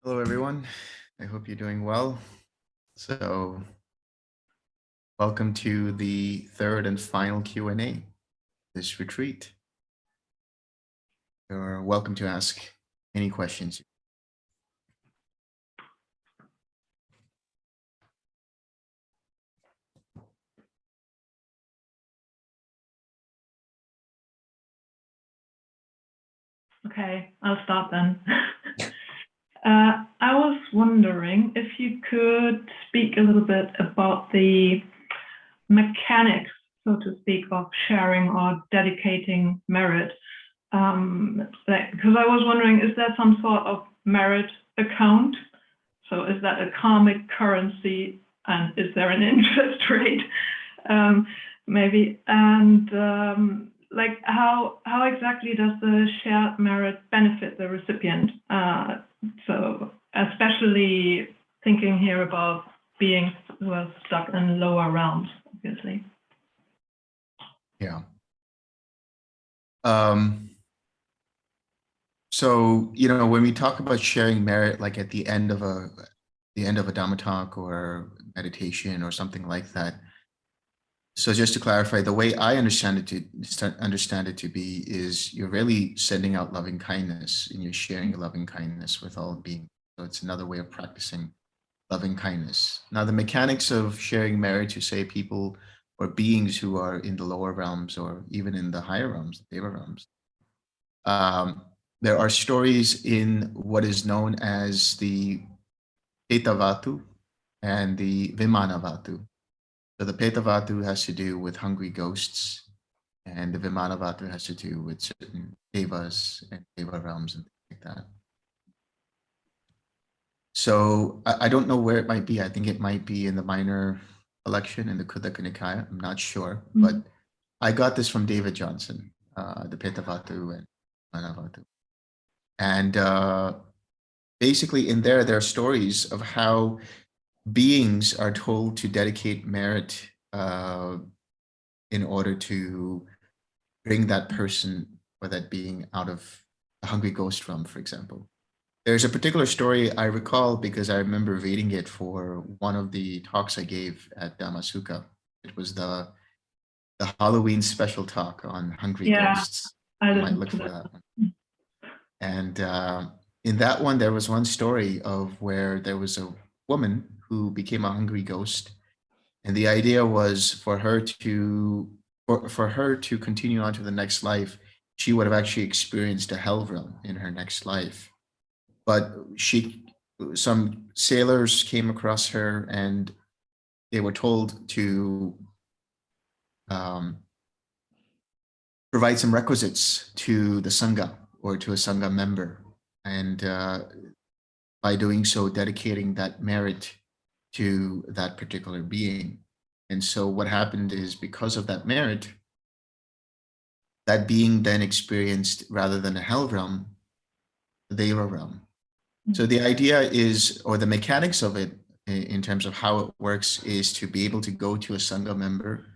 Hello, everyone. I hope you're doing well. So, welcome to the third and final Q&A this retreat. You're welcome to ask any questions. Okay, I'll start then. I was wondering if you could speak a little bit about the mechanics, so to speak, of sharing or dedicating merit. Because I was wondering, is there some sort of merit account? So is that a karmic currency, and is there an interest rate? Maybe, and like how exactly does the shared merit benefit the recipient? So especially thinking here about beings who are stuck in lower realms, obviously. Yeah. So, when we talk about sharing merit, like at the end of a Dhamma talk or meditation or something like that. So just to clarify, the way I understand it to be is you're really sending out loving kindness and you're sharing loving kindness with all beings. So it's another way of practicing loving kindness. Now, the mechanics of sharing merit to, say, people or beings who are in the lower realms or even in the higher realms, the Deva realms. There are stories in what is known as the Petavatu and the Vimanavatu. So the Petavatu has to do with hungry ghosts, and the Vimanavatu has to do with certain devas and deva realms and things like that. So I don't know where it might be. I think it might be in the minor collection in the Khuddaka Nikaya. I'm not sure, but I got this from David Johnson, the Petavatu and Vimanavatu. And basically in there are stories of how beings are told to dedicate merit in order to bring that person or that being out of the hungry ghost realm, for example. There's a particular story I recall because I remember reading it for one of the talks I gave at Dhamma. It was the Halloween special talk on hungry ghosts. I might look for that one. And in that one, there was one story of where there was a woman who became a hungry ghost. And the idea was for her to continue on to the next life, she would have actually experienced a hell realm in her next life. But some sailors came across her and they were told to provide some requisites to the Sangha or to a Sangha member. And by doing so, dedicating that merit to that particular being. And so what happened is because of that merit, that being then experienced, rather than a hell realm, the Deva realm. So the idea is, or the mechanics of it in terms of how it works, is to be able to go to a Sangha member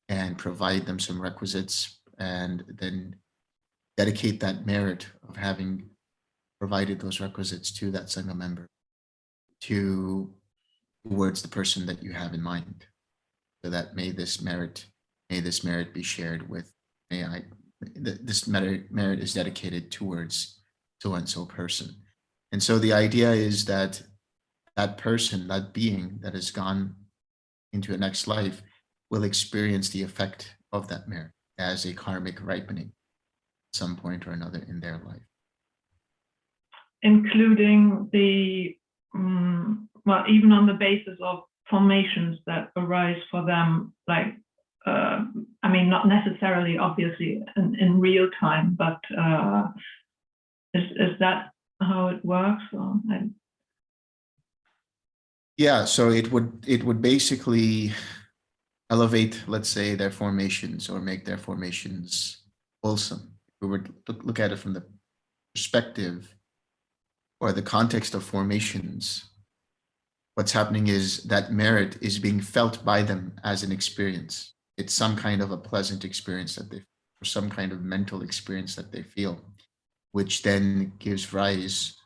and provide them some requisites and then dedicate that merit of having provided those requisites to that Sangha member towards the person that you have in mind. So that may this merit be shared with, this merit is dedicated towards so-and-so person. And so the idea is that that person, that being that has gone into a next life will experience the effect of that merit as a karmic ripening at some point or another in their life. Including the, well, even on the basis of formations that arise for them, like, I mean, not necessarily, obviously, in real time, but is that how it works? Or Yeah, so it would basically elevate, let's say, their formations or make their formations wholesome. If we were to look at it from the perspective or the context of formations, what's happening is that merit is being felt by them as an experience. It's some kind of a pleasant experience that they, or some kind of mental experience that they feel, which then gives rise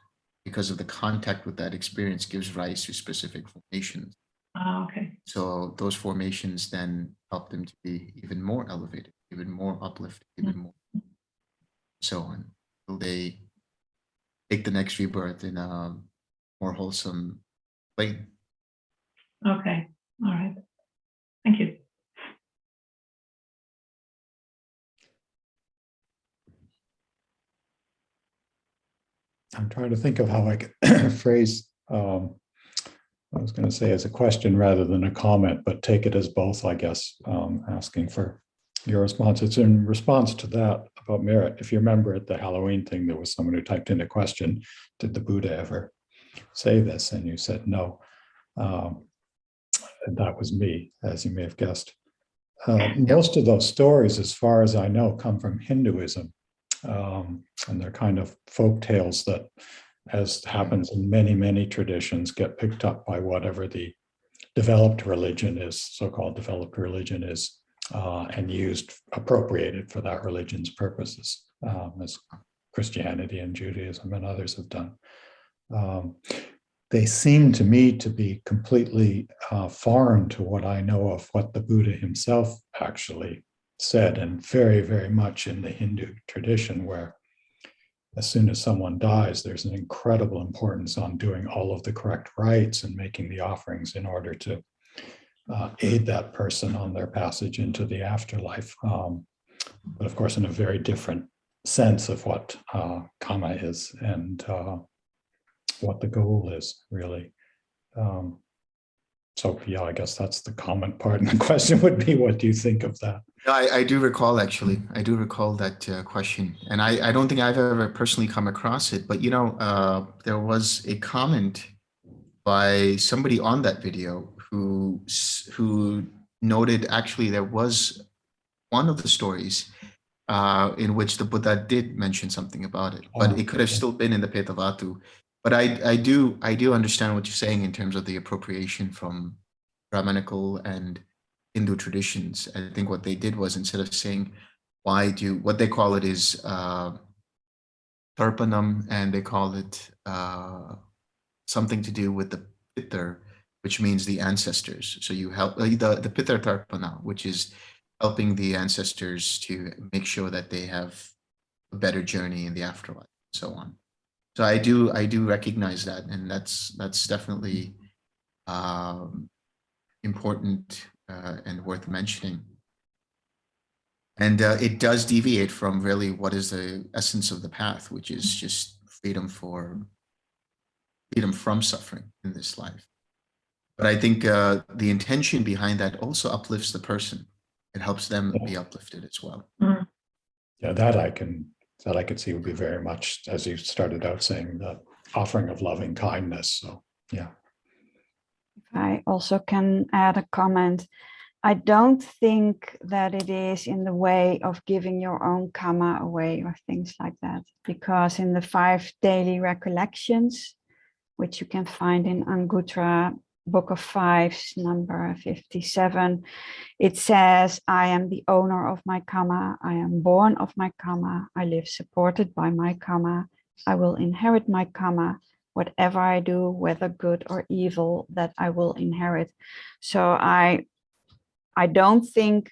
because of the contact with that experience, gives rise to specific formations. Okay. So those formations then help them to be even more elevated, even more uplifted, even more so on, till they take the next rebirth in a more wholesome plane. Okay. All right. Thank you. I'm trying to think of how I could phrase, I was going to say as a question rather than a comment, but take it as both, I guess, asking for your response. It's in response to that about merit. If you remember at the Halloween thing, there was someone who typed in a question, did the Buddha ever say this? And you said no. And that was me, as you may have guessed. Most of those stories, as far as I know, come from Hinduism. And they're kind of folk tales that, as happens in many, many traditions, get picked up by whatever the developed religion is, so-called developed religion is, and used, appropriated for that religion's purposes, as Christianity and Judaism and others have done. They seem to me to be completely foreign to what I know of what the Buddha himself actually said, and very, very much in the Hindu tradition, where as soon as someone dies, there's an incredible importance on doing all of the correct rites and making the offerings in order to aid that person on their passage into the afterlife. But of course, in a very different sense of what karma is and what the goal is, really. So yeah, I guess that's the comment part. And the question would be, what do you think of that? I do recall, actually. I do recall that question. And I don't think I've ever personally come across it. But, there was a comment by somebody on that video who noted, actually, there was one of the stories in which the Buddha did mention something about it. But it could have still been in the Petavatu. But I do understand what you're saying in terms of the appropriation from Brahmanical and Hindu traditions. I think what they did was, instead of saying what they call it is tarpanam, and they call it something to do with the pitar, which means the ancestors. So you help the pitar tarpana, which is helping the ancestors to make sure that they have a better journey in the afterlife, and so on. So I do recognize that, and that's definitely important and worth mentioning. And it does deviate from really what is the essence of the path, which is just freedom from suffering in this life. But I think the intention behind that also uplifts the person. It helps them be uplifted as well. Yeah, that I could see would be very much, as you started out saying, the offering of loving kindness. So yeah. I also can add a comment. I don't think that it is in the way of giving your own karma away or things like that, because in the 5 daily recollections, which you can find in Anguttara Book of Fives, number 57, it says, I am the owner of my karma, I am born of my karma, I live supported by my karma, I will inherit my karma, whatever I do, whether good or evil, that I will inherit. So I don't think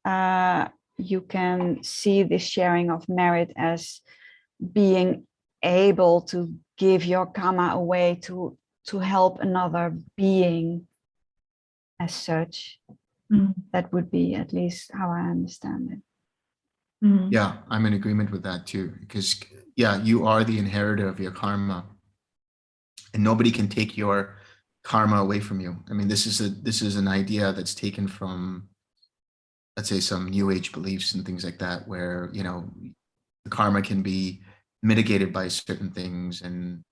you can see this sharing of merit as being able to give your karma away to help another being as such. That would be at least how I understand it. Yeah, I'm in agreement with that too, because yeah, you are the inheritor of your karma, and nobody can take your karma away from you. I mean, this is an idea that's taken from, let's say, some New Age beliefs and things like that, where the karma can be mitigated by certain things, and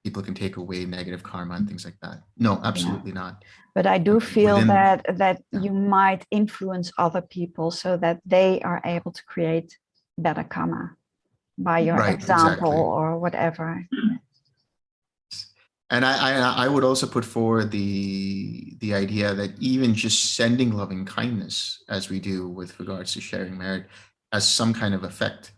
people can take away negative karma and things like that. No, absolutely not. But I do feel Within, that you might influence other people so that they are able to create better karma by your example, exactly. or whatever. And I would also put forward the idea that even just sending loving kindness, as we do with regards to sharing merit, has some kind of effect.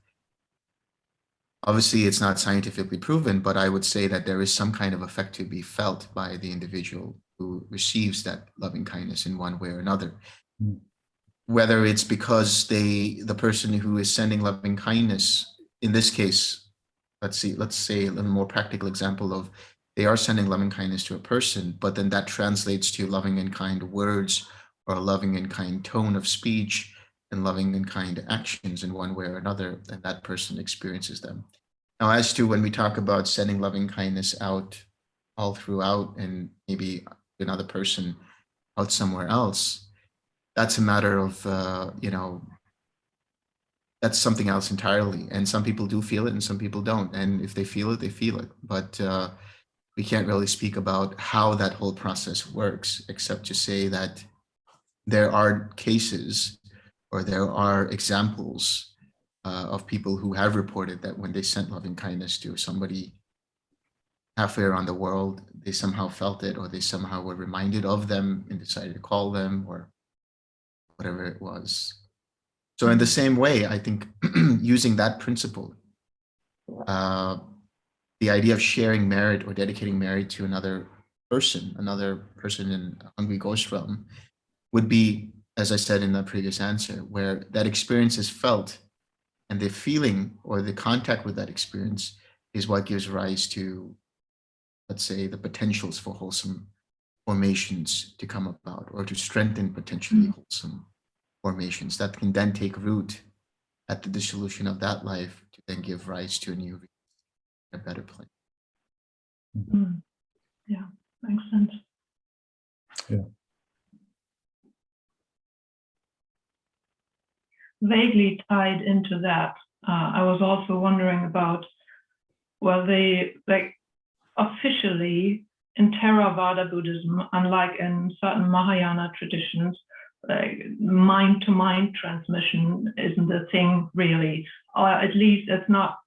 Obviously, it's not scientifically proven, but I would say that there is some kind of effect to be felt by the individual who receives that loving kindness in one way or another. Mm. Whether it's because the person who is sending loving kindness, in this case, let's say a little more practical example of they are sending loving kindness to a person, but then that translates to loving and kind words or a loving and kind tone of speech and loving and kind actions in one way or another, and that person experiences them. Now, as to when we talk about sending loving kindness out all throughout and maybe another person out somewhere else, that's a matter of, that's something else entirely. And some people do feel it and some people don't. And if they feel it, they feel it. But we can't really speak about how that whole process works, except to say that there are cases or there are examples of people who have reported that when they sent loving kindness to somebody halfway around the world, they somehow felt it, or they somehow were reminded of them and decided to call them, or whatever it was. So in the same way, I think using that principle, the idea of sharing merit or dedicating merit to another person in Hungry Ghost realm would be, as I said in the previous answer, where that experience is felt and the feeling or the contact with that experience is what gives rise to, let's say, the potentials for wholesome formations to come about, or to strengthen potentially wholesome formations that can then take root at the dissolution of that life to then give rise to a new, a better place. Yeah, makes sense. Yeah. Vaguely tied into that, I was also wondering about, well, they like officially in Theravada Buddhism, unlike in certain Mahayana traditions, like mind-to-mind transmission isn't a thing really, or at least it's not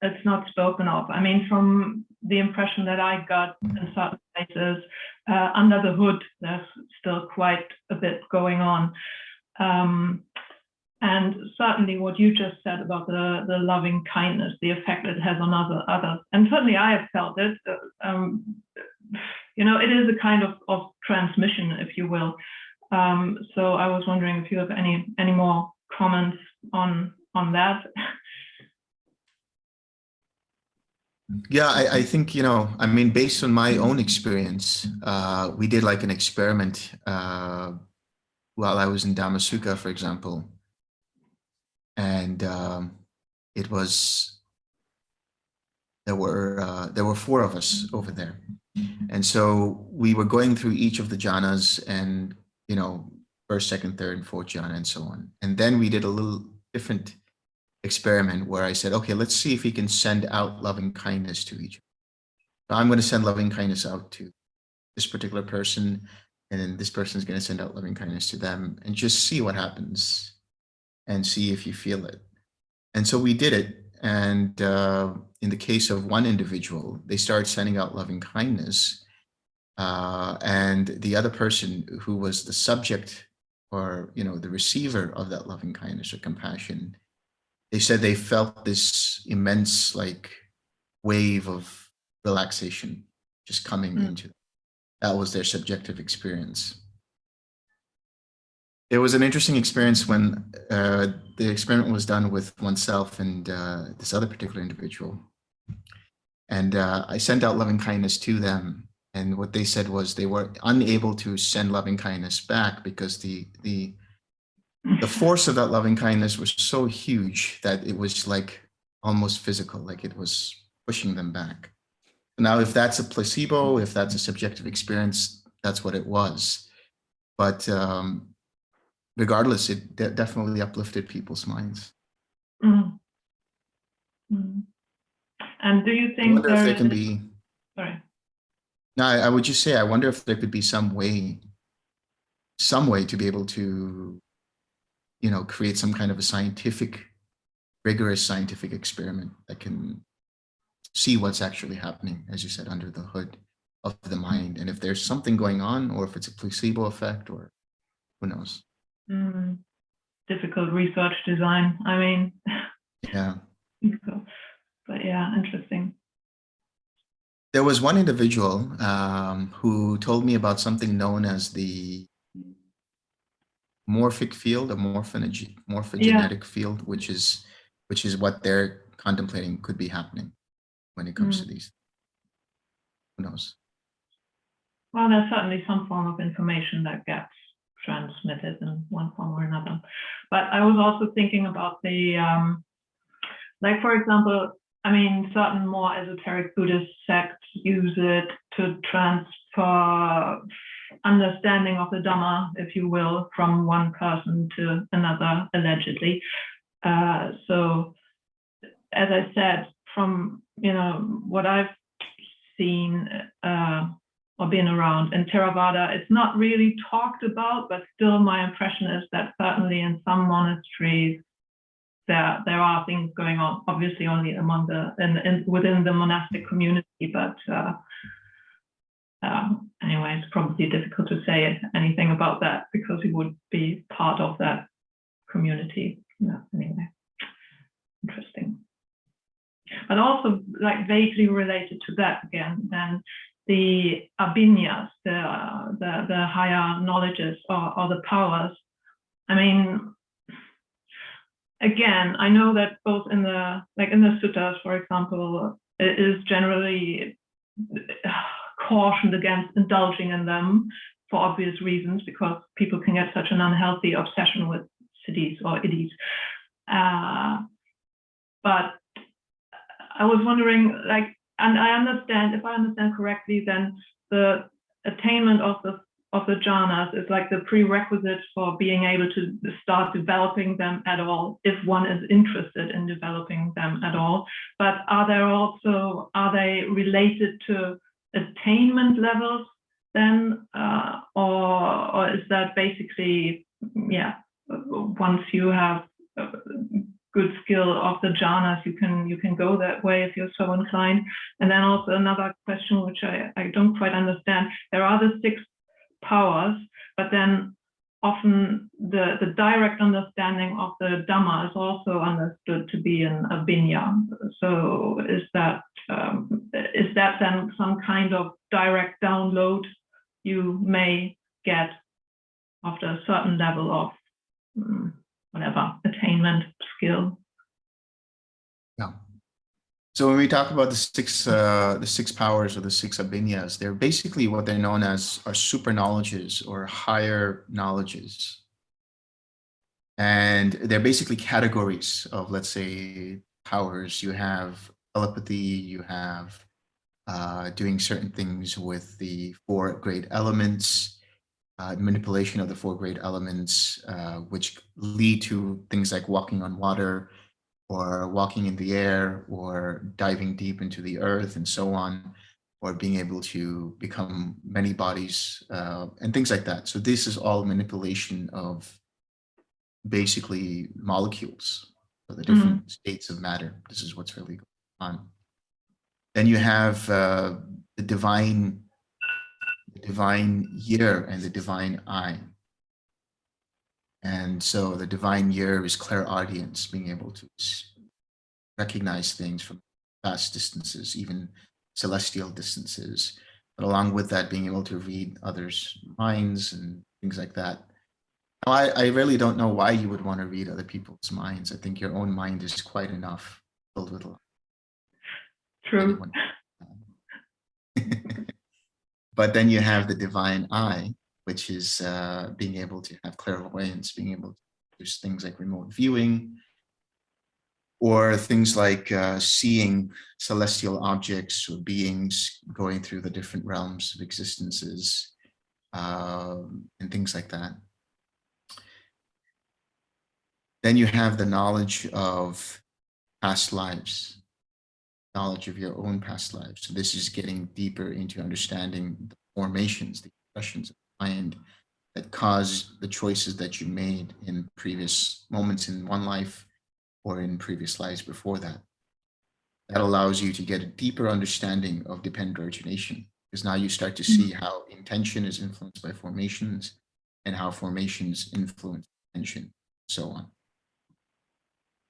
spoken of. I mean, from the impression that I got in certain places, under the hood, there's still quite a bit going on. And certainly what you just said about the loving kindness, the effect it has on others, and certainly I have felt it. It is a kind of transmission, if you will. So I was wondering if you have any more comments on that. Yeah, I think, based on my own experience, we did like an experiment while I was in Dhamma, for example. And there were 4 of us over there. And so we were going through each of the jhanas and, first, second, third, and fourth jhana and so on. And then we did a little different experiment where I said, okay, let's see if we can send out loving kindness to each. So I'm going to send loving kindness out to this particular person, and then this person is going to send out loving kindness to them, and just see what happens and see if you feel it. And so we did it. And in the case of one individual, they started sending out loving kindness. And the other person who was the subject or, the receiver of that loving kindness or compassion, they said they felt this immense wave of relaxation just coming into them. That was their subjective experience. It was an interesting experience when the experiment was done with oneself and this other particular individual. And I sent out loving kindness to them. And what they said was they were unable to send loving kindness back because the force of that loving kindness was so huge that it was almost physical, like it was pushing them back. Now, if that's a placebo, if that's a subjective experience, that's what it was. But regardless, it definitely uplifted people's minds. Mm. Mm. And do you think I wonder if there can be... Sorry. No, I would just say, I wonder if there could be some way to be able to, create some kind of a rigorous scientific experiment that can see what's actually happening, as you said, under the hood of the mind. And if there's something going on, or if it's a placebo effect, or who knows. Difficult research design. I mean, yeah. So, but yeah, interesting. There was one individual who told me about something known as the morphic field, a morphogenetic field, which is what they're contemplating could be happening when it comes to these. Who knows? Well, there's certainly some form of information that gets transmitted in one form or another. But I was also thinking about the, like, for example, I mean, certain more esoteric Buddhist sects use it to transfer understanding of the Dhamma, if you will, from one person to another, allegedly. So, as I said, from, you know, what I've seen or been around in Theravada, it's not really talked about, but still my impression is that certainly in some monasteries there are things going on, obviously only among within the monastic community, but anyway, it's probably difficult to say anything about that because we would be part of that community. Yeah, anyway, interesting. But also, like, vaguely related to that again, then the abhinyas, the higher knowledges or the powers. I mean, again, I know that both in the suttas, for example, it is generally cautioned against indulging in them for obvious reasons, because people can get such an unhealthy obsession with siddhis or iddhis. But I was wondering, like, and I understand, if I understand correctly, then the attainment of the jhanas is like the prerequisite for being able to start developing them at all, if one is interested in developing them at all. But are they related to attainment levels then, or is that basically, yeah, once you have good skill of the jhanas, you can go that way if you're so inclined? And then also another question, which I don't quite understand. There are the 6 powers, but then often the direct understanding of the Dhamma is also understood to be an abhinya. So is that then some kind of direct download you may get after a certain level of whatever attainment skill? Yeah. So when we talk about the six powers or the 6 abhinyas, they're basically what they're known as are super knowledges or higher knowledges. And they're basically categories of, let's say, powers. You have telepathy, you have doing certain things with the 4 great elements, manipulation of the 4 great elements, which lead to things like walking on water, or walking in the air, or diving deep into the earth, and so on, or being able to become many bodies, and things like that. So this is all manipulation of basically molecules, or the different states of matter. This is what's really going on. Then you have the divine ear and the divine eye. And so the divine ear is clairaudience, being able to recognize things from vast distances, even celestial distances. But along with that, being able to read others' minds and things like that. Now, I really don't know why you would want to read other people's minds. I think your own mind is quite enough filled with love. True. But then you have the divine eye, which is being able to have clairvoyance, being able to do things like remote viewing, or things like seeing celestial objects or beings going through the different realms of existences, and things like that. Then you have the knowledge of past lives, knowledge of your own past lives. So this is getting deeper into understanding the formations, the impressions of the mind that cause the choices that you made in previous moments in one life or in previous lives before that. That allows you to get a deeper understanding of dependent origination, because now you start to see how intention is influenced by formations and how formations influence intention, and so on.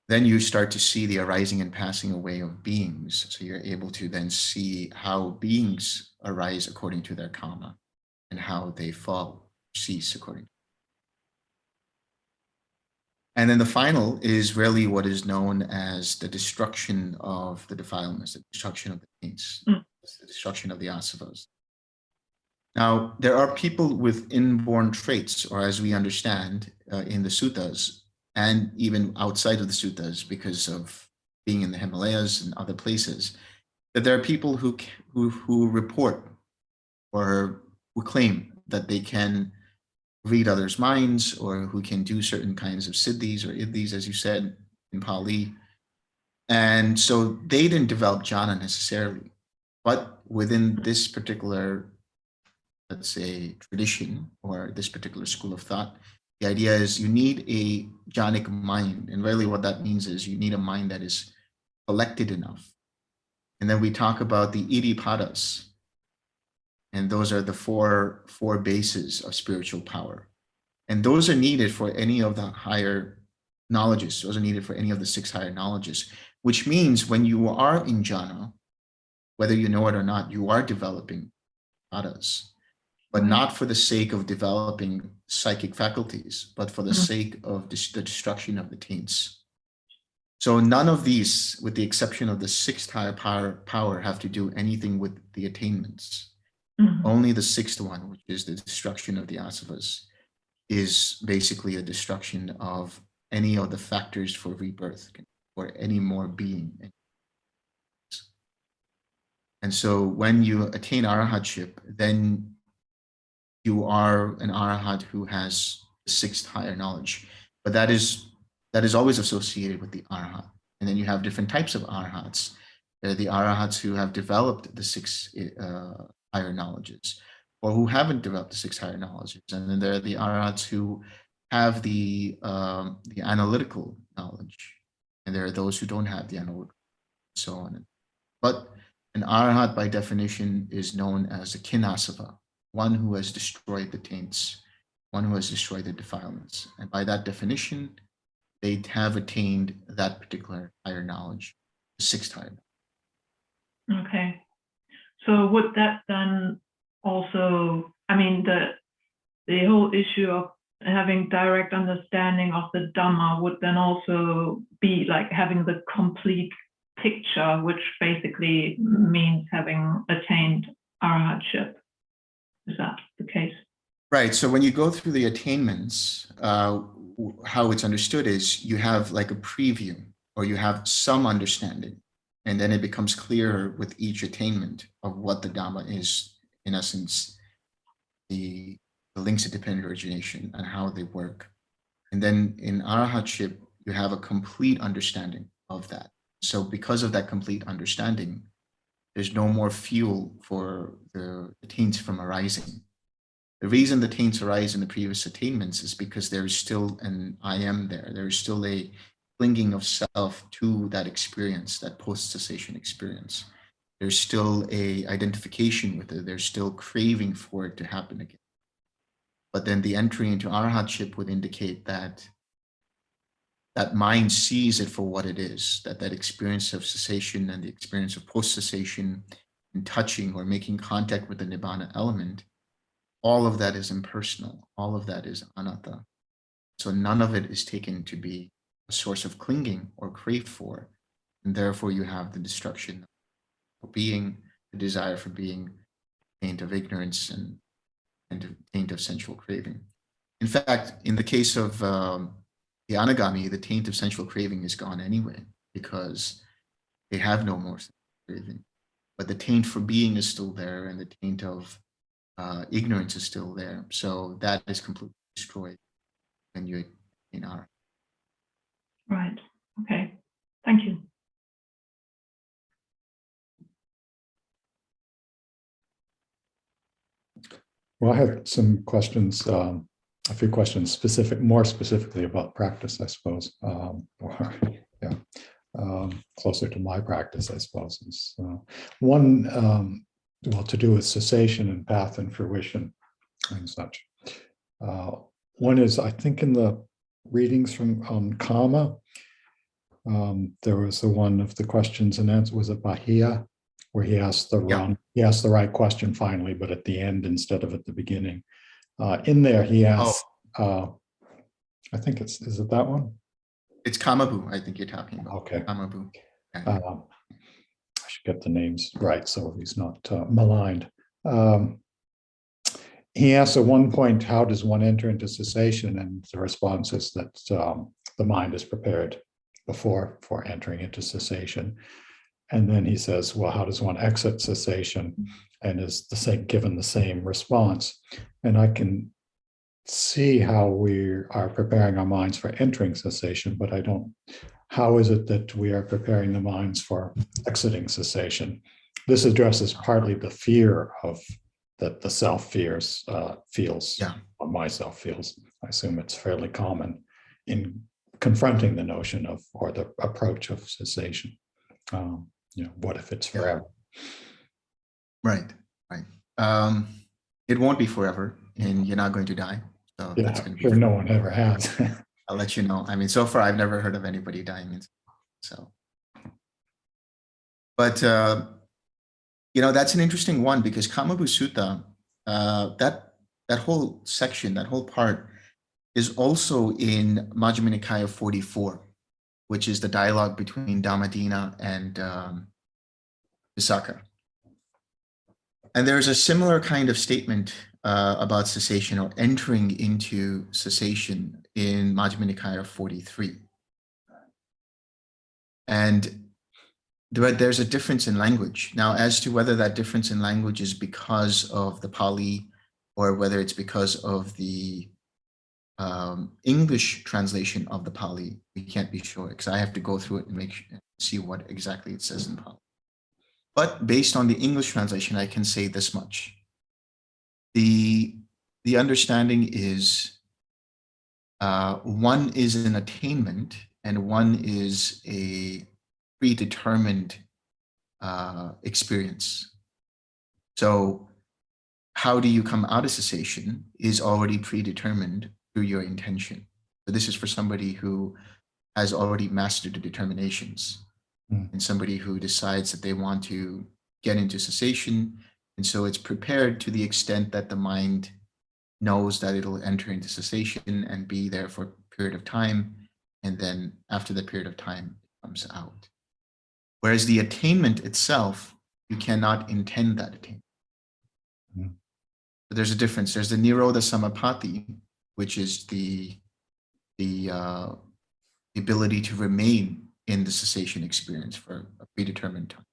then you start to see the arising and passing away of beings. So you're able to then see how beings arise according to their karma and how they fall, cease according. And then the final is really what is known as the destruction of the defilements, the destruction of the taints, the destruction of the asavas. Now, there are people with inborn traits, or as we understand in the suttas, and even outside of the suttas, because of being in the Himalayas and other places, that there are people who report or who claim that they can read others' minds, or who can do certain kinds of siddhis or iddhis, as you said in Pali. And so they didn't develop jhana necessarily, but within this particular, let's say, tradition or this particular school of thought, the idea is you need a jhanic mind. And really what that means is you need a mind that is collected enough. And then we talk about the iddhipadas. And those are the four bases of spiritual power. And those are needed for any of the higher knowledges. Those are needed for any of the 6 higher knowledges, which means when you are in jhana, whether you know it or not, you are developing padas, but not for the sake of developing psychic faculties, but for the sake of the destruction of the taints. So none of these, with the exception of the 6th higher power, have to do anything with the attainments. Only the 6th one, which is the destruction of the asavas, is basically a destruction of any of the factors for rebirth or any more being. And so when you attain arahatship, then you are an arahat who has the 6th higher knowledge. But that is always associated with the arahat. And then you have different types of arahats. There are the arahats who have developed the 6 higher knowledges, or who haven't developed the 6 higher knowledges. And then there are the arahats who have the analytical knowledge. And there are those who don't have the analytical, and so on. But an arahat, by definition, is known as a kinasava, one who has destroyed the taints, one who has destroyed the defilements. And by that definition, they have attained that particular higher knowledge, the 6th higher. Okay. So would that then also, I mean, the whole issue of having direct understanding of the Dhamma would then also be like having the complete picture, which basically means having attained arahatship. Is that the case? Right. So when you go through the attainments, how it's understood is you have like a preview, or you have some understanding, and then it becomes clearer with each attainment of what the Dhamma is, in essence, the links of dependent origination and how they work. And then in arahatship, you have a complete understanding of that. So because of that complete understanding, there's no more fuel for the taints from arising. The reason the taints arise in the previous attainments is because there is still an I am there. There is still a clinging of self to that experience, that post-cessation experience. There's still a identification with it. There's still craving for it to happen again. But then the entry into arahatship would indicate that that mind sees it for what it is, that experience of cessation and the experience of post-cessation and touching or making contact with the nibbana element, all of that is impersonal. All of that is anatta. So none of it is taken to be a source of clinging or crave for. And therefore you have the destruction of being, the desire for being, taint of ignorance, and taint of sensual craving. In fact, in the case of the anagami, the taint of sensual craving is gone anyway, because they have no more sensual craving. But the taint for being is still there, and the taint of ignorance is still there. So that is completely destroyed when you in our. Right. Okay. Thank you. Well, I have some questions, a few questions more specifically about practice, I suppose, closer to my practice, I suppose. One, to do with cessation and path and fruition and such. One is, I think in the readings from karma, There was the one of the questions and answers, was it Bahia, where he asked the right question finally, but at the end instead of at the beginning. In there, he asked, I think is it that one? It's Kamabu, I think you're talking about. Okay. Kamabu. Yeah. I should get the names right so he's not maligned. He asks at one point, how does one enter into cessation? And the response is that the mind is prepared for entering into cessation. And then he says, well, how does one exit cessation? And is given the same response. And I can see how we are preparing our minds for entering cessation, but I don't, how is it that we are preparing the minds for exiting cessation? This addresses partly the fear of that the self feels, or myself feels. I assume it's fairly common in confronting the notion of, or the approach of cessation. What if it's forever? Right. It won't be forever, and you're not going to die. So Yeah, that's going to be sure, no one ever has. I'll let you know. I mean, so far I've never heard of anybody dying. So, but that's an interesting one, because Kamabu Sutta, that whole section, that whole part, is also in Majjhima Nikaya 44, which is the dialogue between Dhammadina and Visakha. And there's a similar kind of statement about cessation, or entering into cessation, in Majjhima Nikaya 43. And there's a difference in language. Now, as to whether that difference in language is because of the Pali, or whether it's because of the English translation of the Pali, we can't be sure, because I have to go through it and see what exactly it says in Pali. But based on the English translation, I can say this much. The understanding is one is an attainment and one is a predetermined experience. So how do you come out of cessation is already predetermined through your intention. So this is for somebody who has already mastered the determinations, and somebody who decides that they want to get into cessation. And so it's prepared to the extent that the mind knows that it'll enter into cessation and be there for a period of time. And then after the period of time, it comes out. Whereas the attainment itself, you cannot intend that attainment. But there's a difference. There's the Nirodha Samapatti, which is the ability to remain in the cessation experience for a predetermined time.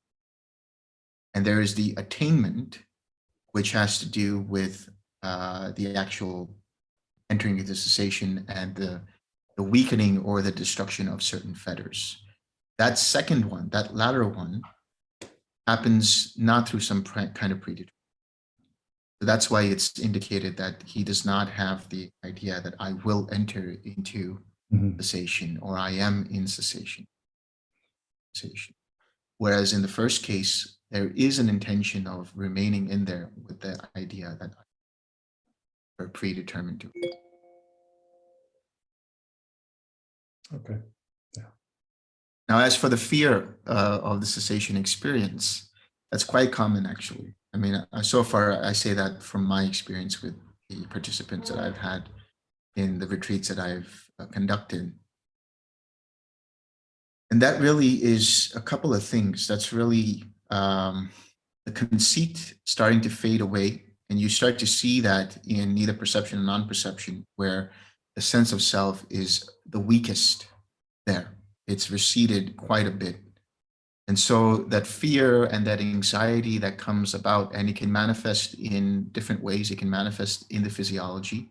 And there is the attainment, which has to do with the actual entering into cessation and the weakening or the destruction of certain fetters. That second one, that latter one, happens not through some kind of predetermined. So that's why it's indicated that he does not have the idea that I will enter into cessation, or I am in cessation. Whereas in the first case, there is an intention of remaining in there with the idea that are predetermined to. Okay. Yeah. Now, as for the fear of the cessation experience, that's quite common, actually. I mean, so far, I say that from my experience with the participants that I've had in the retreats that I've conducted. And that really is a couple of things. That's really the conceit starting to fade away. And you start to see that in neither perception and non-perception, where the sense of self is the weakest there. It's receded quite a bit. And so that fear and that anxiety that comes about, and it can manifest in different ways, it can manifest in the physiology,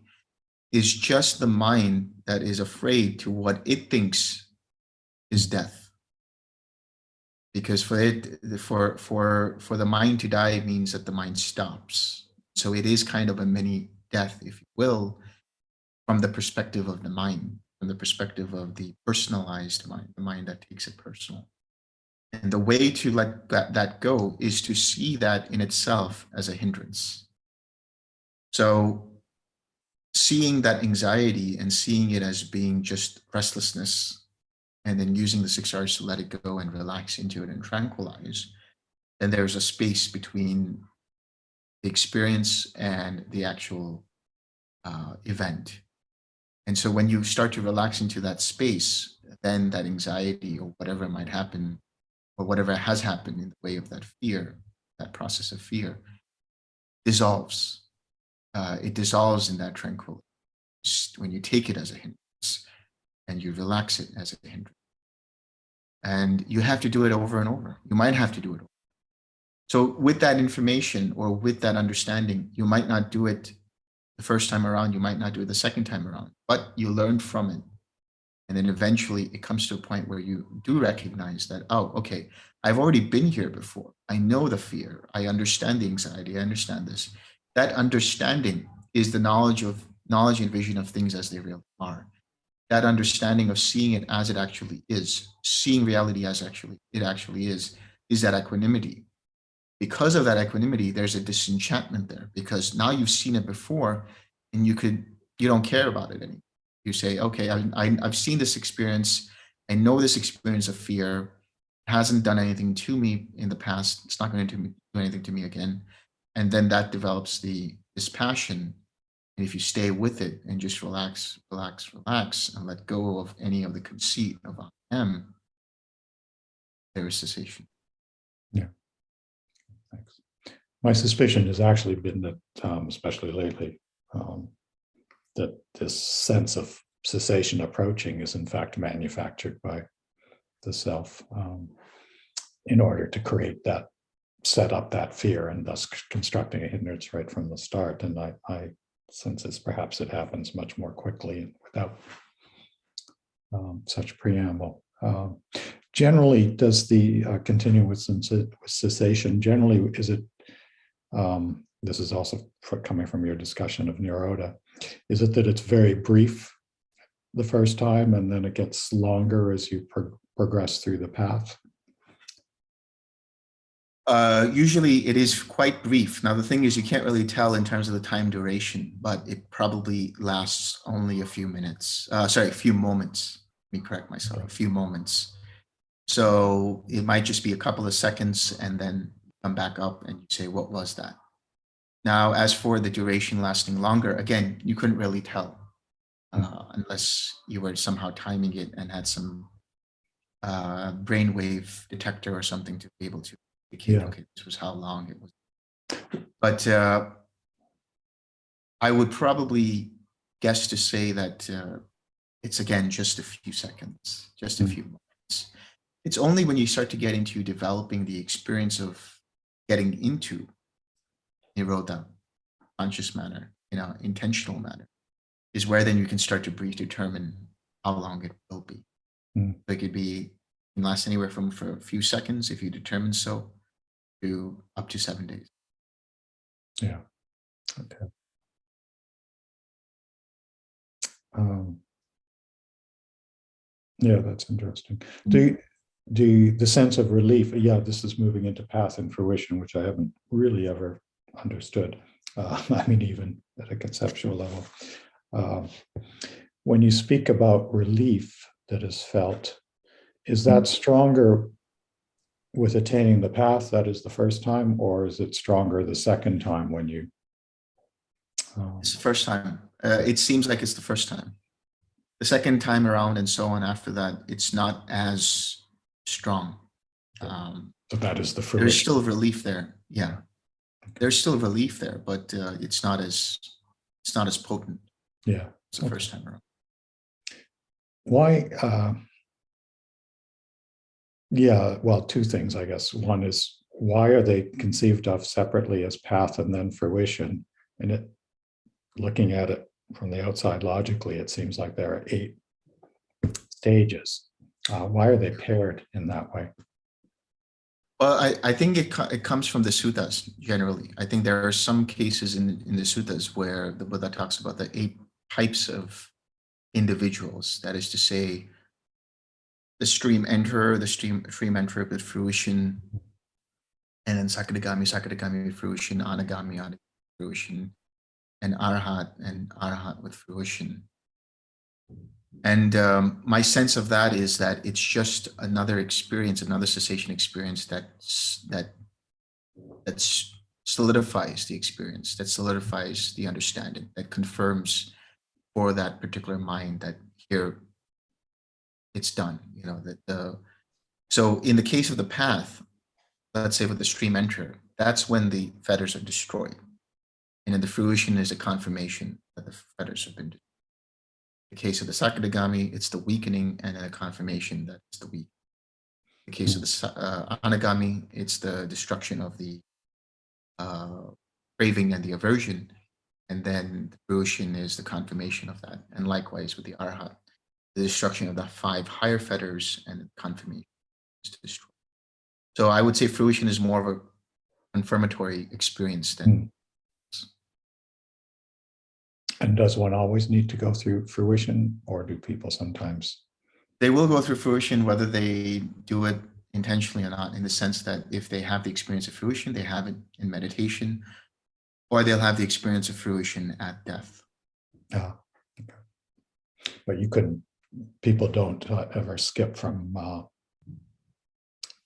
is just the mind that is afraid to what it thinks is death. Because for the mind to die, it means that the mind stops. So it is kind of a mini death, if you will, from the perspective of the mind, from the perspective of the personalized mind, the mind that takes it personal. And the way to let that go is to see that in itself as a hindrance. So seeing that anxiety and seeing it as being just restlessness and then using the 6 R's to let it go and relax into it and tranquilize, then there's a space between the experience and the actual event. And so when you start to relax into that space, then that anxiety or whatever might happen, or whatever has happened in the way of that fear, that process of fear, dissolves. It dissolves in that tranquility when you take it as a hindrance and you relax it as a hindrance. And you have to do it over and over. You might have to do it over. So with that information or with that understanding, you might not do it the first time around, you might not do it the second time around, but you learned from it. And then eventually it comes to a point where you do recognize that, oh, okay, I've already been here before. I know the fear. I understand the anxiety. I understand this. That understanding is the knowledge and vision of things as they really are. That understanding of seeing it as it actually is, seeing reality as it actually is that equanimity. Because of that equanimity, there's a disenchantment there, because now you've seen it before and you don't care about it anymore. You say, okay, I've seen this experience. I know this experience of fear hasn't done anything to me in the past. It's not going to do anything to me again. And then that develops this passion. And if you stay with it and just relax, and let go of any of the conceit of I am, there is cessation. Yeah. Thanks. My suspicion has actually been that, especially lately, that this sense of cessation approaching is in fact manufactured by the self in order to set up that fear and thus constructing a hindrance right from the start. And I sense perhaps it happens much more quickly without such preamble. Generally, does the continue with cessation, generally, is it, this is also coming from your discussion of Nirodha, is it that it's very brief the first time and then it gets longer as you progress through the path? Usually it is quite brief. Now, the thing is, you can't really tell in terms of the time duration, but it probably lasts only a few minutes. A few moments. Let me correct myself, a few moments. So it might just be a couple of seconds and then come back up and you say, what was that? Now, as for the duration lasting longer, again, you couldn't really tell unless you were somehow timing it and had some brainwave detector or something to be able to indicate, okay, this was how long it was. But I would probably guess to say that it's, again, just a few seconds, just a few moments. It's only when you start to get into developing the experience of getting into Nirodha, conscious manner, intentional manner, is where then you can start to determine how long it will be. It could can last anywhere from for a few seconds, if you determine so, to up to 7 days. Yeah. Okay. Yeah, that's interesting. Do the sense of relief? Yeah, this is moving into path and fruition, which I haven't really ever understood. I mean, even at a conceptual level. When you speak about relief that is felt, is that stronger with attaining the path, that is the first time, or is it stronger the second time when you? It's the first time. It seems like it's the first time. The second time around and so on after that, it's not as strong. So that is the fruition. There's still relief there. Yeah. There's still relief there, but it's not as potent. Yeah. It's the first time around. Why? Yeah, well, two things, I guess. One is, why are they conceived of separately as path and then fruition? And looking at it from the outside logically, it seems like there are 8 stages. Why are they paired in that way? Well, I think it comes from the suttas generally. I think there are some cases in the suttas where the Buddha talks about the 8 types of individuals. That is to say, the stream enterer with fruition, and then Sakadagami with fruition, Anagami with fruition, and Arhat with fruition. And my sense of that is that it's just another experience, another cessation experience that solidifies the experience, that solidifies the understanding, that confirms for that particular mind that here it's done. You know, that so in the case of the path, let's say with the stream enter, that's when the fetters are destroyed. And then the fruition is a confirmation that the fetters have been destroyed. In the case of the Sakadagami, it's the weakening and then a confirmation that it's the weak. In the case of the Anagami, it's the destruction of the craving and the aversion. And then the fruition is the confirmation of that. And likewise with the Arhat, the destruction of the 5 higher fetters and the confirmation is to destroy. So I would say fruition is more of a confirmatory experience than. And does one always need to go through fruition, or do people sometimes? They will go through fruition whether they do it intentionally or not, in the sense that if they have the experience of fruition, they have it in meditation, or they'll have the experience of fruition at death. Okay. But you couldn't, people don't ever skip from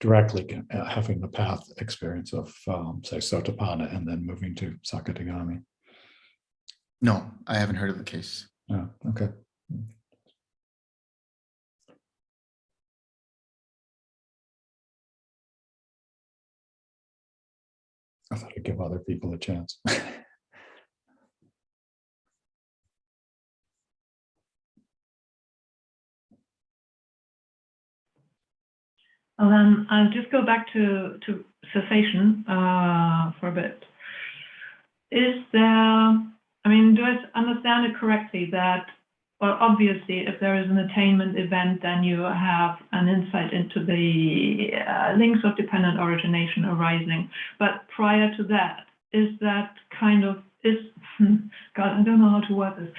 directly having the path experience of, say, Suttavāda and then moving to Sakadagami. No, I haven't heard of the case. Oh, okay. I thought I'd give other people a chance. Well, then I'll just go back to cessation for a bit. Is there, I mean, do I understand it correctly that, well, obviously, if there is an attainment event, then you have an insight into the links of dependent origination arising. But prior to that, is that kind of, God, I don't know how to word this.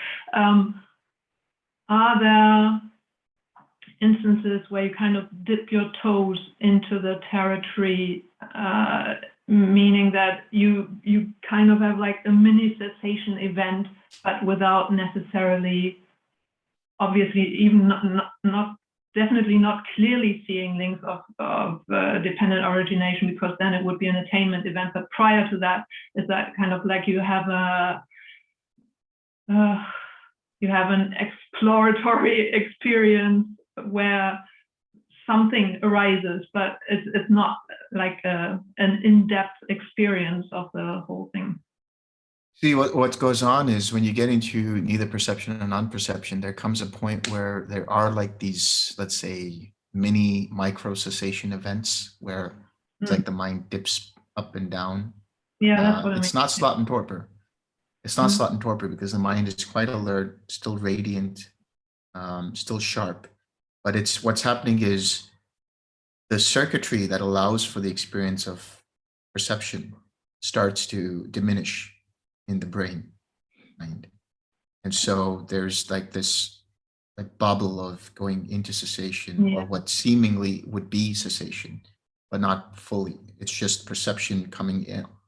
Are there instances where you kind of dip your toes into the territory, meaning that you kind of have like a mini cessation event, but without necessarily, obviously, even not definitely not clearly seeing links of dependent origination, because then it would be an attainment event. But prior to that, is that kind of like you have an exploratory experience where something arises, but it's not like an in-depth experience of the whole thing. See, what goes on is when you get into neither perception or non-perception, there comes a point where there are like these, let's say, mini micro cessation events where it's like the mind dips up and down. Yeah, that's what I mean. It's not slot and torpor. It's not slot and torpor because the mind is quite alert, still radiant, still sharp. But it's what's happening is the circuitry that allows for the experience of perception starts to diminish in the brain, mind. And so there's like this like bubble of going into cessation, or what seemingly would be cessation, but not fully. It's just perception coming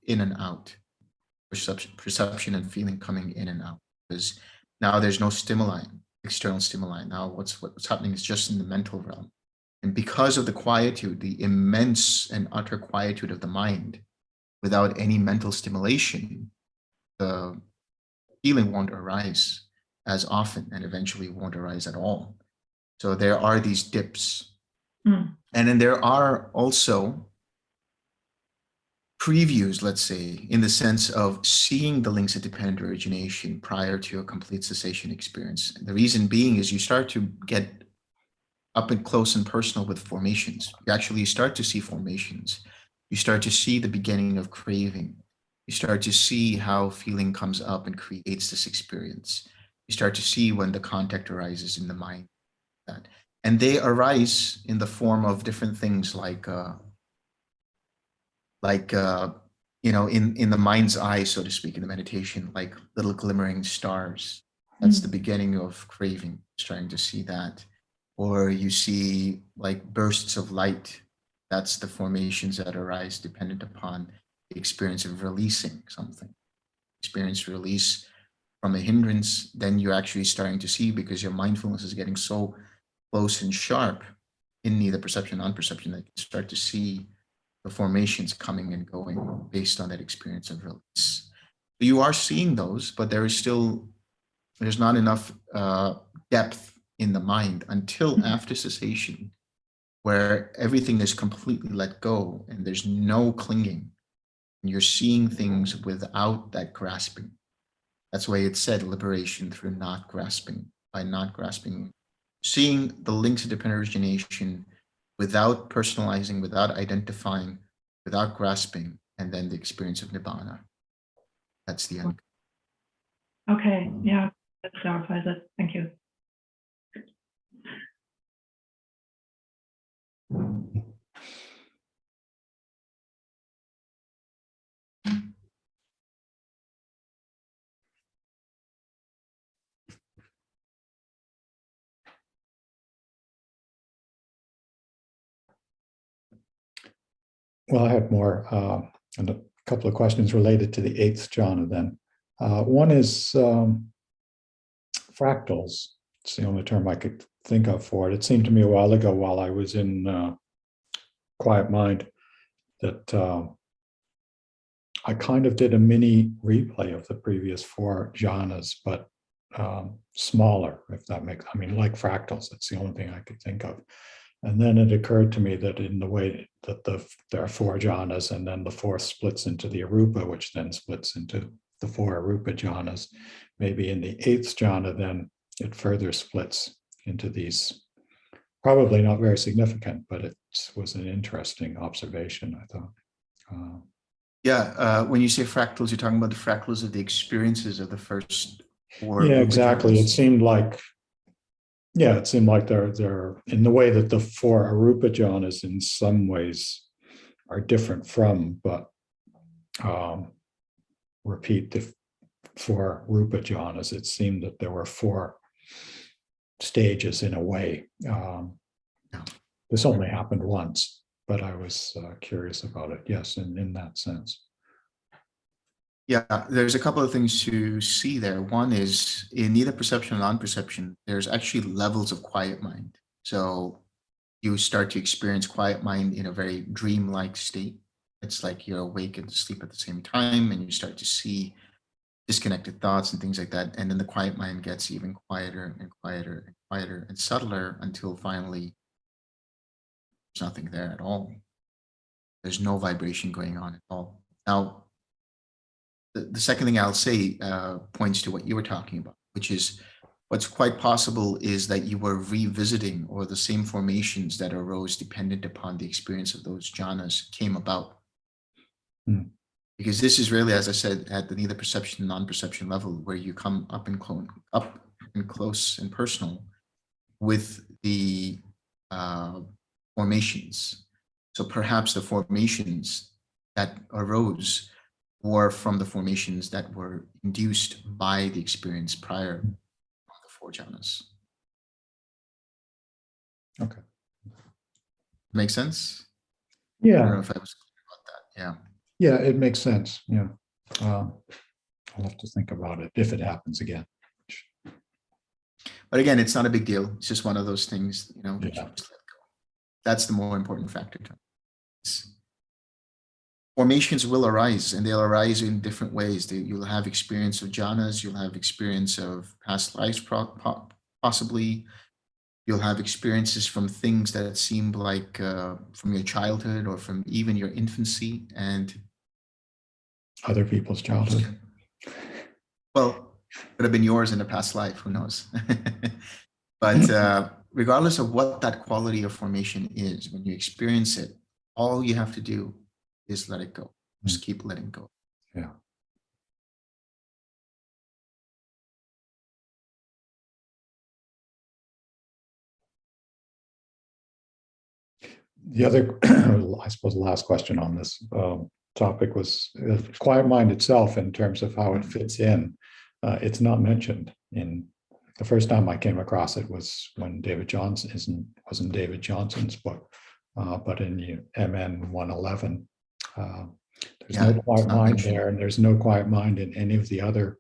in and out. Perception and feeling coming in and out. Because now there's no stimuli, external stimuli. Now what's happening is just in the mental realm. And because of the quietude, the immense and utter quietude of the mind, without any mental stimulation, the feeling won't arise as often, and eventually won't arise at all. So there are these dips. And then there are also previews, let's say, in the sense of seeing the links of dependent origination prior to a complete cessation experience. And the reason being is you start to get up and close and personal with formations. You actually start to see formations. You start to see the beginning of craving. You start to see how feeling comes up and creates this experience. You start to see when the contact arises in the mind. And they arise in the form of different things like you know, in the mind's eye, so to speak, in the meditation, like little glimmering stars. That's the beginning of craving, starting to see that. Or you see like bursts of light. That's the formations that arise dependent upon the experience of releasing something. Experience release from a hindrance, then you're actually starting to see, because your mindfulness is getting so close and sharp in neither perception, non-perception, that you start to see the formations coming and going based on that experience of release. You are seeing those, but there's not enough depth in the mind until after cessation, where everything is completely let go and there's no clinging. And you're seeing things without that grasping. That's why it said liberation through not grasping, by not grasping. Seeing the links of dependent origination without personalizing, without identifying, without grasping, and then the experience of Nibbana. That's the end. Okay, yeah, that clarifies it. Thank you. Well, I have more, and a couple of questions related to the eighth jhana then. One is fractals. It's the only term I could think of for it. It seemed to me a while ago, while I was in quiet mind, that I kind of did a mini replay of the previous 4 jhanas, but smaller, if that makes, I mean, like fractals. That's the only thing I could think of. And then it occurred to me that in the way that there are 4 jhanas, and then the 4th splits into the arupa, which then splits into the 4 arupa jhanas. Maybe in the 8th jhana, then it further splits into these, probably not very significant, but it was an interesting observation, I thought. When you say fractals, you're talking about the fractals of the experiences of the first 4. Yeah, exactly. It seemed like, it seemed like they're in the way that the 4 arupa jhanas in some ways are different from, but repeat the 4 rupa jhanas. It seemed that there were 4 stages in a way. This only happened once, but I was curious about it. Yes, in that sense. Yeah, there's a couple of things to see there. One is in neither perception or non-perception, there's actually levels of quiet mind. So you start to experience quiet mind in a very dreamlike state. It's like you're awake and asleep at the same time, and you start to see disconnected thoughts and things like that. And then the quiet mind gets even quieter and quieter and quieter and subtler until finally there's nothing there at all. There's no vibration going on at all. Now, the second thing I'll say points to what you were talking about, which is what's quite possible is that you were revisiting, or the same formations that arose dependent upon the experience of those jhanas came about. Because this is really, as I said, at the neither perception and non-perception level, where you come up and close and personal with the formations. So perhaps the formations that arose were from the formations that were induced by the experience prior to the 4 jhanas. Okay. Make sense? Yeah. I don't know if I was clear about that. Yeah. Yeah, it makes sense. Yeah. I'll have to think about it if it happens again. But again, it's not a big deal. It's just one of those things, that you Yeah. just let go. That's the more important factor. Formations will arise, and they'll arise in different ways. You'll have experience of jhanas, you'll have experience of past lives, possibly. You'll have experiences from things that seem like from your childhood or from even your infancy, and Other people's childhood. well, could have been yours in a past life, who knows? But regardless of what that quality of formation is, when you experience it, all you have to do is let it go. Just keep letting go. Yeah. The other, I suppose, the last question on this topic was quiet mind itself in terms of how it fits in. It's not mentioned in the first time I came across it was when David Johnson wasn't David Johnson's book, but in MN 111. There's no quiet mind there, and there's no quiet mind in any of the other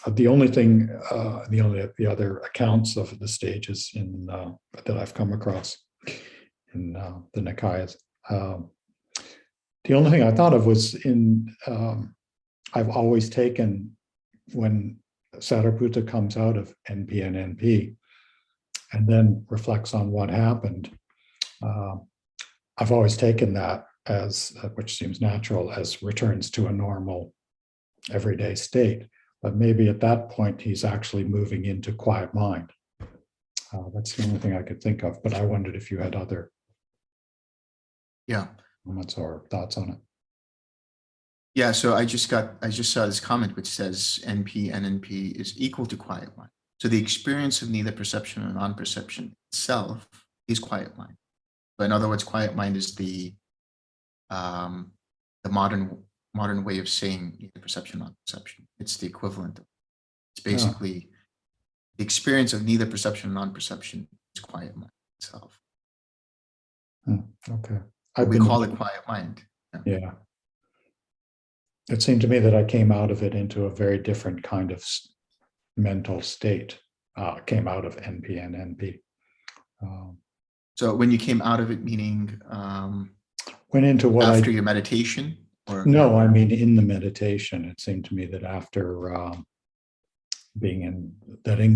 The only thing, the other accounts of the stages in that I've come across in the Nikayas, the only thing I thought of was in I've always taken when Sariputta comes out of NP and NP and then reflects on what happened. I've always taken that as, which seems natural, as returns to a normal everyday state. But maybe at that point, he's actually moving into quiet mind. That's the only thing I could think of, but I wondered if you had other comments or thoughts on it. Yeah, so I just saw this comment which says NP and NP is equal to quiet mind. So the experience of neither perception or non-perception itself is quiet mind. But in other words, quiet mind is the modern way of saying neither perception, non-perception. It's the equivalent of, it's basically the experience of neither perception or non-perception is quiet mind itself. Okay. We call it quiet mind. Yeah. It seemed to me that I came out of it into a very different kind of mental state. Came out of NP and NP. So when you came out of it, meaning went into what after your meditation? Or no, I mean in the meditation, it seemed to me that after being in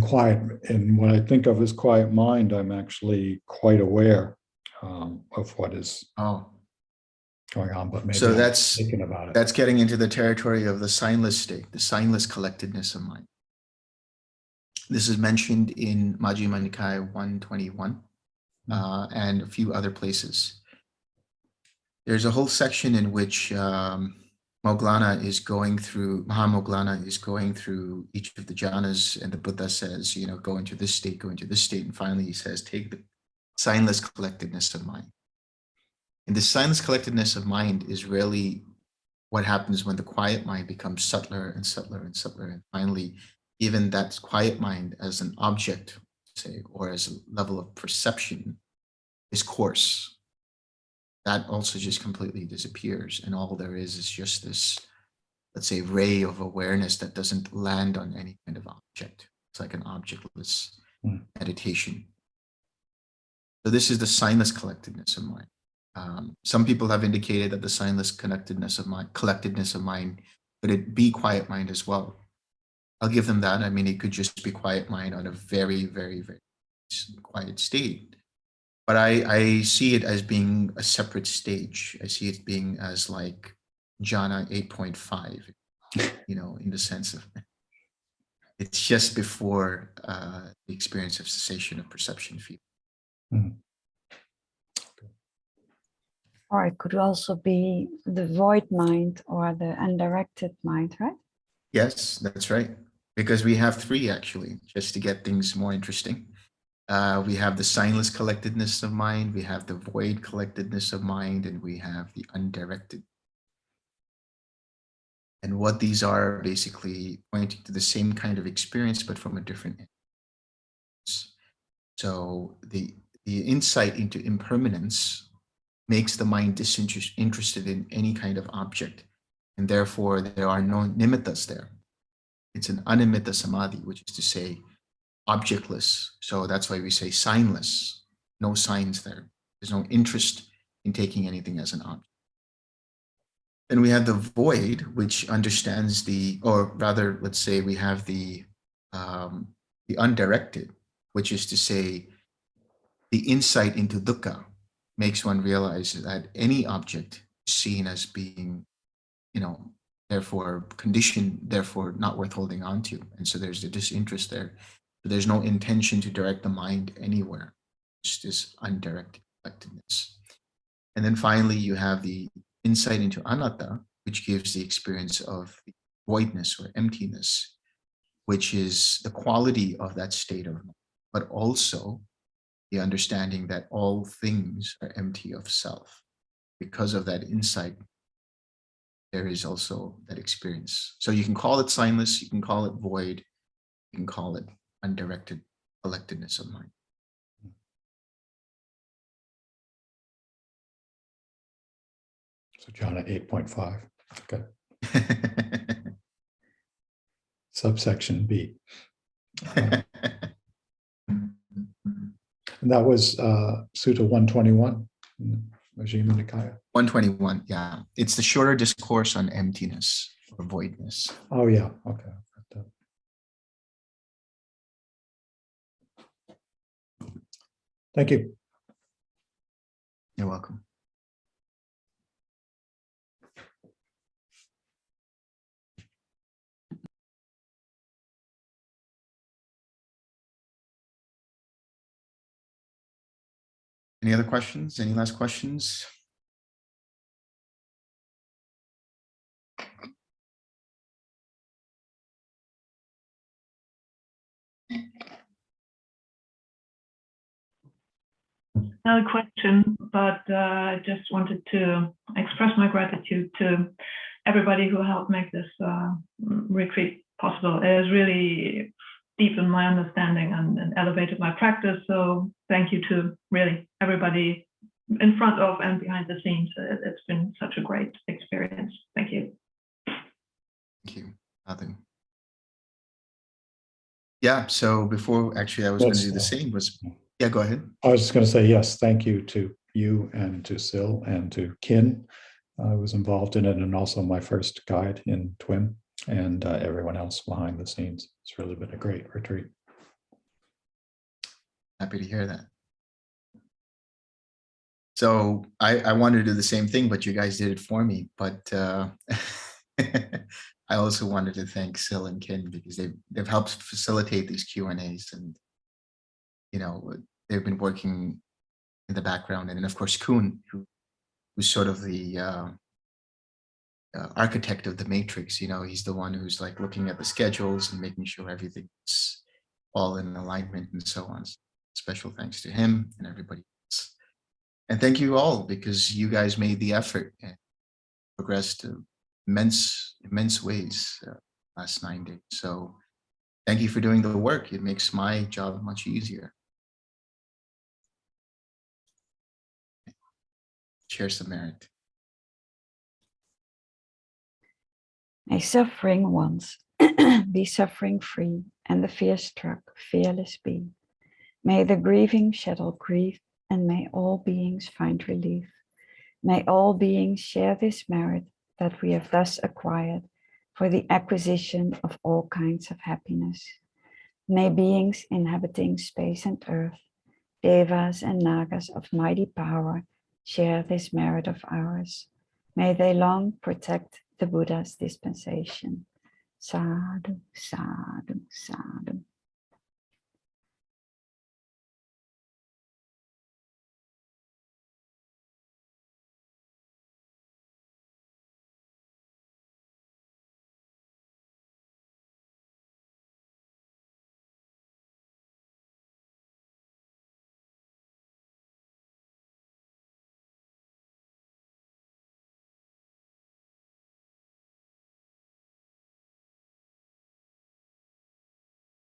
quiet, and what I think of as quiet mind, I'm actually quite aware of what is going on. But maybe so I'm that's thinking about it. That's getting into the territory of the signless state, the signless collectedness of mind. This is mentioned in Majjhima Nikaya 121 and a few other places. There's a whole section in which Mahamoggallana is going through each of the jhanas, and the Buddha says, go into this state, and finally he says, take the signless collectedness of mind. And the signless collectedness of mind is really what happens when the quiet mind becomes subtler and subtler and subtler, and finally, even that quiet mind as an object, say, or as a level of perception is coarse. That also just completely disappears, and all there is just this, let's say, ray of awareness that doesn't land on any kind of object. It's like an objectless meditation. So this is the signless collectedness of mind. Some people have indicated that the signless collectedness of mind, could it be quiet mind as well? I'll give them that. I mean, it could just be quiet mind on a very, very, very quiet state. But I see it as being a separate stage. I see it being as like jhana 8.5, in the sense of it's just before the experience of cessation of perception field. Or it could also be the void mind or the undirected mind, right? Yes, that's right. Because we have three, actually, just to get things more interesting. We have the signless collectedness of mind, we have the void collectedness of mind, and we have the undirected. And what these are basically pointing to the same kind of experience, but from a different end. So the insight into impermanence makes the mind disinterested in any kind of object, and therefore there are no nimittas there. It's an animitta samadhi, which is to say objectless. So that's why we say signless, no signs there. There's no interest in taking anything as an object. Then we have the void, which understands or rather, let's say we have the undirected, which is to say the insight into dukkha makes one realize that any object is seen as being, therefore conditioned, therefore not worth holding on to. And so there's the disinterest there. But there's no intention to direct the mind anywhere. It's this undirected collectedness. And then finally, you have the insight into anatta, which gives the experience of the voidness or emptiness, which is the quality of that state of mind, but also the understanding that all things are empty of self. Because of that insight, there is also that experience. So you can call it signless, you can call it void, you can call it undirected collectedness of mind. So jhana 8.5. Okay. subsection B. And that was Sutta 121, Majjhima Nikaya. 121, yeah. It's the shorter discourse on emptiness or voidness. Oh, yeah. Okay. Thank you. You're welcome. Any other questions? Any last questions? Another question, but I just wanted to express my gratitude to everybody who helped make this retreat possible. It has really deepened my understanding and elevated my practice. So thank you to really everybody in front of and behind the scenes. It's been such a great experience. Thank you. Thank you, Sādhu. Yeah, so before, actually, I was going to do the same. Yeah, go ahead. I was just going to say, yes, thank you to you and to Sil and to Kin, who was involved in it, and also my first guide in TWIM, and everyone else behind the scenes. It's really been a great retreat. Happy to hear that. So I wanted to do the same thing, but you guys did it for me. But I also wanted to thank Sil and Kin because they've helped facilitate these Q&As, and they've been working in the background, and then of course Kuhn, who's sort of the architect of the matrix. He's the one who's like looking at the schedules and making sure everything's all in alignment and so on. Special thanks to him and everybody else. And thank you all, because you guys made the effort and progressed immense ways last 9 days. So thank you for doing the work. It makes my job much easier. Share some merit. May suffering ones be suffering free, and the fear-struck fearless be. May the grieving shed grief, and may all beings find relief. May all beings share this merit that we have thus acquired for the acquisition of all kinds of happiness. May beings inhabiting space and earth, devas and nagas of mighty power, share this merit of ours. May they long protect the Buddha's dispensation. Sādhu, Sādhu, Sādhu.